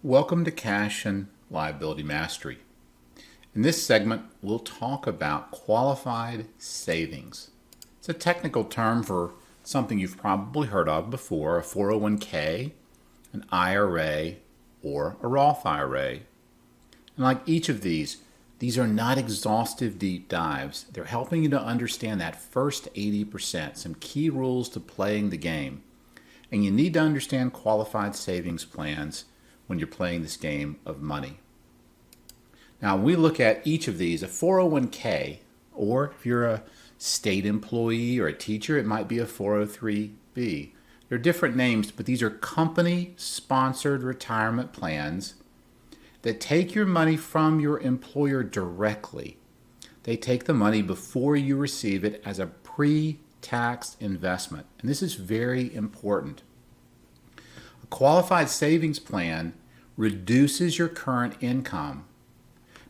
Welcome to Cash and Liability Mastery. In this segment, we'll talk about qualified savings. It's a technical term for something you've probably heard of before, a 401k, an IRA, or a Roth IRA. And like each of these are not exhaustive deep dives. They're helping you to understand that first 80%, some key rules to playing the game. And you need to understand qualified savings plans when you're playing this game of money. Now, when we look at each of these, a 401k, or if you're a state employee or a teacher, it might be a 403b. They're different names, but these are company-sponsored retirement plans that take your money from your employer directly. They take the money before you receive it as a pre-tax investment. And this is very important. A qualified savings plan reduces your current income.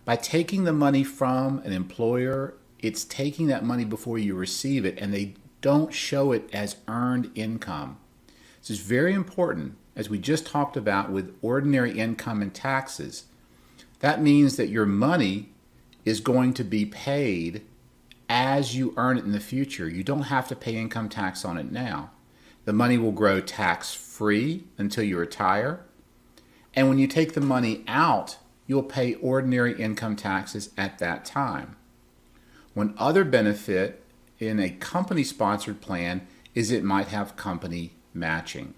By taking the money from an employer, it's taking that money before you receive it, and they don't show it as earned income. This is very important, as we just talked about with ordinary income and taxes. That means that your money is going to be paid as you earn it in the future. You don't have to pay income tax on it now. The money will grow tax-free until you retire. And when you take the money out, you'll pay ordinary income taxes at that time. One other benefit in a company-sponsored plan is it might have company matching.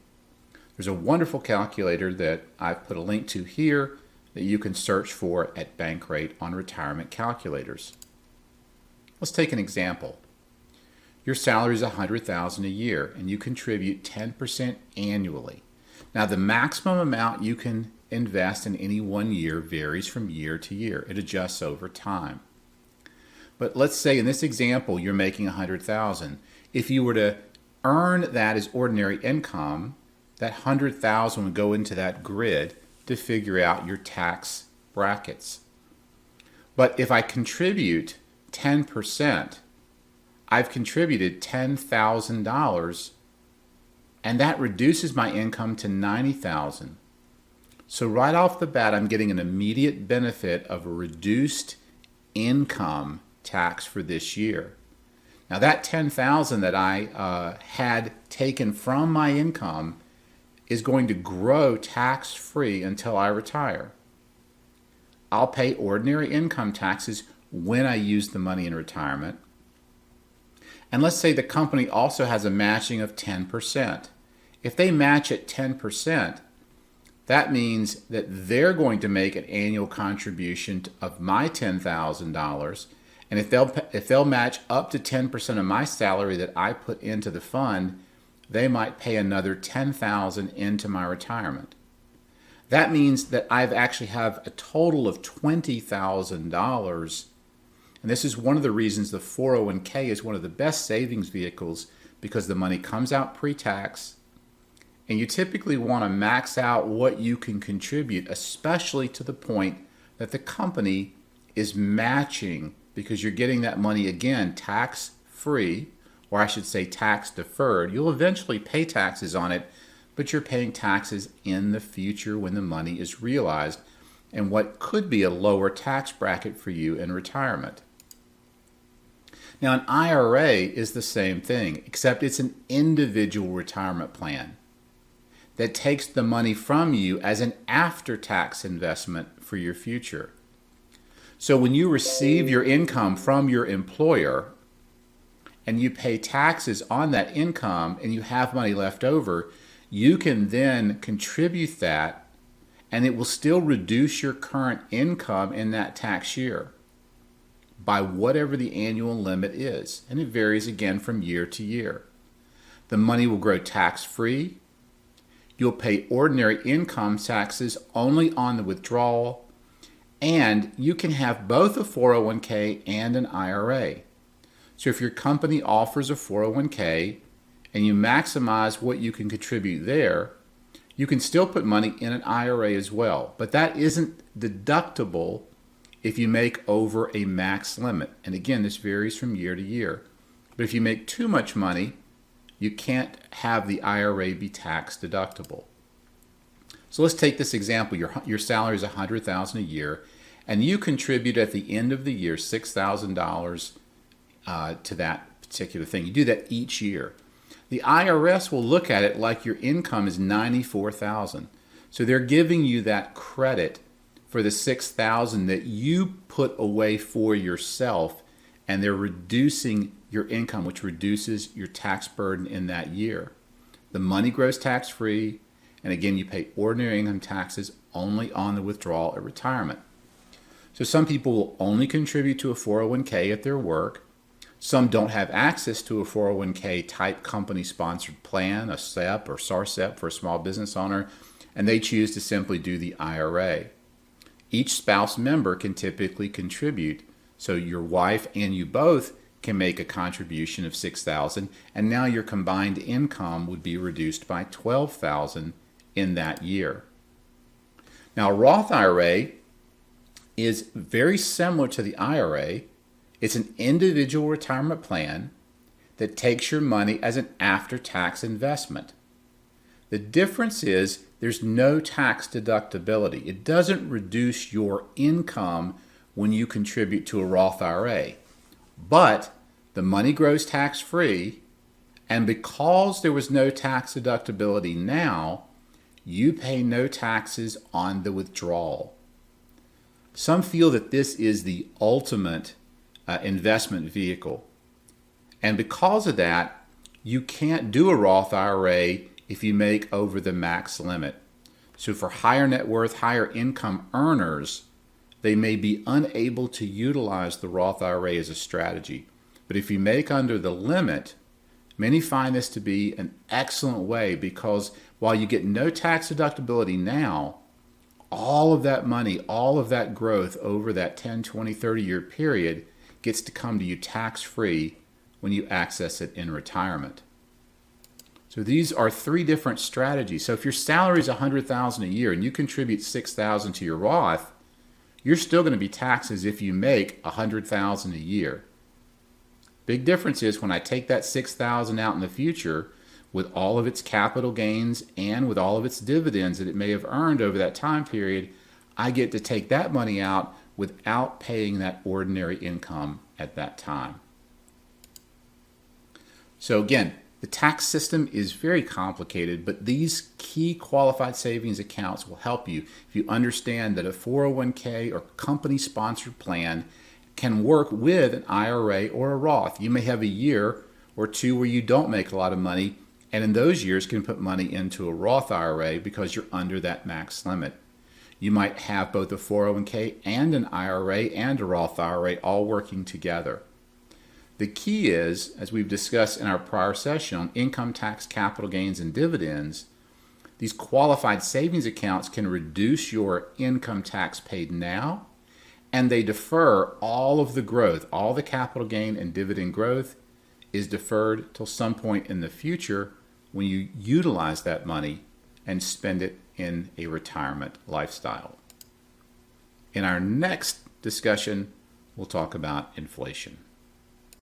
There's a wonderful calculator that I've put a link to here that you can search for at Bankrate on retirement calculators. Let's take an example. Your salary is $100,000 a year and you contribute 10% annually. Now, the maximum amount you can invest in any 1 year varies from year to year. It adjusts over time. But let's say in this example, you're making $100,000. If you were to earn that as ordinary income, that $100,000 would go into that grid to figure out your tax brackets. But if I contribute 10%, I've contributed $10,000, and that reduces my income to $90,000. So right off the bat, I'm getting an immediate benefit of a reduced income tax for this year. Now that $10,000 that I had taken from my income is going to grow tax-free until I retire. I'll pay ordinary income taxes when I use the money in retirement. And let's say the company also has a matching of 10%. If they match at 10%, that means that they're going to make an annual contribution of my $10,000. And if they'll match up to 10% of my salary that I put into the fund, they might pay another $10,000 into my retirement. That means that I've actually have a total of $20,000. And this is one of the reasons the 401k is one of the best savings vehicles, because the money comes out pre-tax, and you typically want to max out what you can contribute, especially to the point that the company is matching, because you're getting that money again tax-free, or I should say tax-deferred. You'll eventually pay taxes on it, but you're paying taxes in the future when the money is realized, and what could be a lower tax bracket for you in retirement. Now, an IRA is the same thing, except it's an individual retirement plan that takes the money from you as an after-tax investment for your future. So when you receive your income from your employer and you pay taxes on that income and you have money left over, you can then contribute that, and it will still reduce your current income in that tax year by whatever the annual limit is. And it varies again from year to year. The money will grow tax-free. You'll pay ordinary income taxes only on the withdrawal, and you can have both a 401k and an IRA. So if your company offers a 401k and you maximize what you can contribute there, you can still put money in an IRA as well. But that isn't deductible if you make over a max limit. And again, this varies from year to year. But if you make too much money, you can't have the IRA be tax deductible. So let's take this example. Your salary is $100,000 a year, and you contribute at the end of the year $6,000 to that particular thing. You do that each year. The IRS will look at it like your income is $94,000. So they're giving you that credit for the $6,000 that you put away for yourself, and they're reducing your income, which reduces your tax burden in that year. The money grows tax-free, and again, you pay ordinary income taxes only on the withdrawal at retirement. So some people will only contribute to a 401k at their work. Some don't have access to a 401k type company-sponsored plan, a SEP or SARSEP for a small business owner, and they choose to simply do the IRA. Each spouse member can typically contribute, so your wife and you both can make a contribution of $6,000, and now your combined income would be reduced by $12,000 in that year. Now, a Roth IRA is very similar to the IRA. It's an individual retirement plan that takes your money as an after-tax investment. The difference is there's no tax deductibility. It doesn't reduce your income when you contribute to a Roth IRA. But the money grows tax-free, and because there was no tax deductibility now, you pay no taxes on the withdrawal. Some feel that this is the ultimate investment vehicle. And because of that, you can't do a Roth IRA if you make over the max limit. So for higher net worth, higher income earners, they may be unable to utilize the Roth IRA as a strategy. But if you make under the limit, many find this to be an excellent way, because while you get no tax deductibility now, all of that money, all of that growth over that 10, 20, 30-year period gets to come to you tax-free when you access it in retirement. So these are three different strategies. So if your salary is $100,000 a year and you contribute $6,000 to your Roth, you're still going to be taxed as if you make $100,000 a year. Big difference is when I take that $6,000 out in the future with all of its capital gains and with all of its dividends that it may have earned over that time period, I get to take that money out without paying that ordinary income at that time. So again, the tax system is very complicated, but these key qualified savings accounts will help you if you understand that a 401k or company-sponsored plan can work with an IRA or a Roth. You may have a year or two where you don't make a lot of money, and in those years can put money into a Roth IRA because you're under that max limit. You might have both a 401k and an IRA and a Roth IRA all working together. The key is, as we've discussed in our prior session on income tax, capital gains, and dividends, these qualified savings accounts can reduce your income tax paid now, and they defer all of the growth. All the capital gain and dividend growth is deferred till some point in the future when you utilize that money and spend it in a retirement lifestyle. In our next discussion, we'll talk about inflation.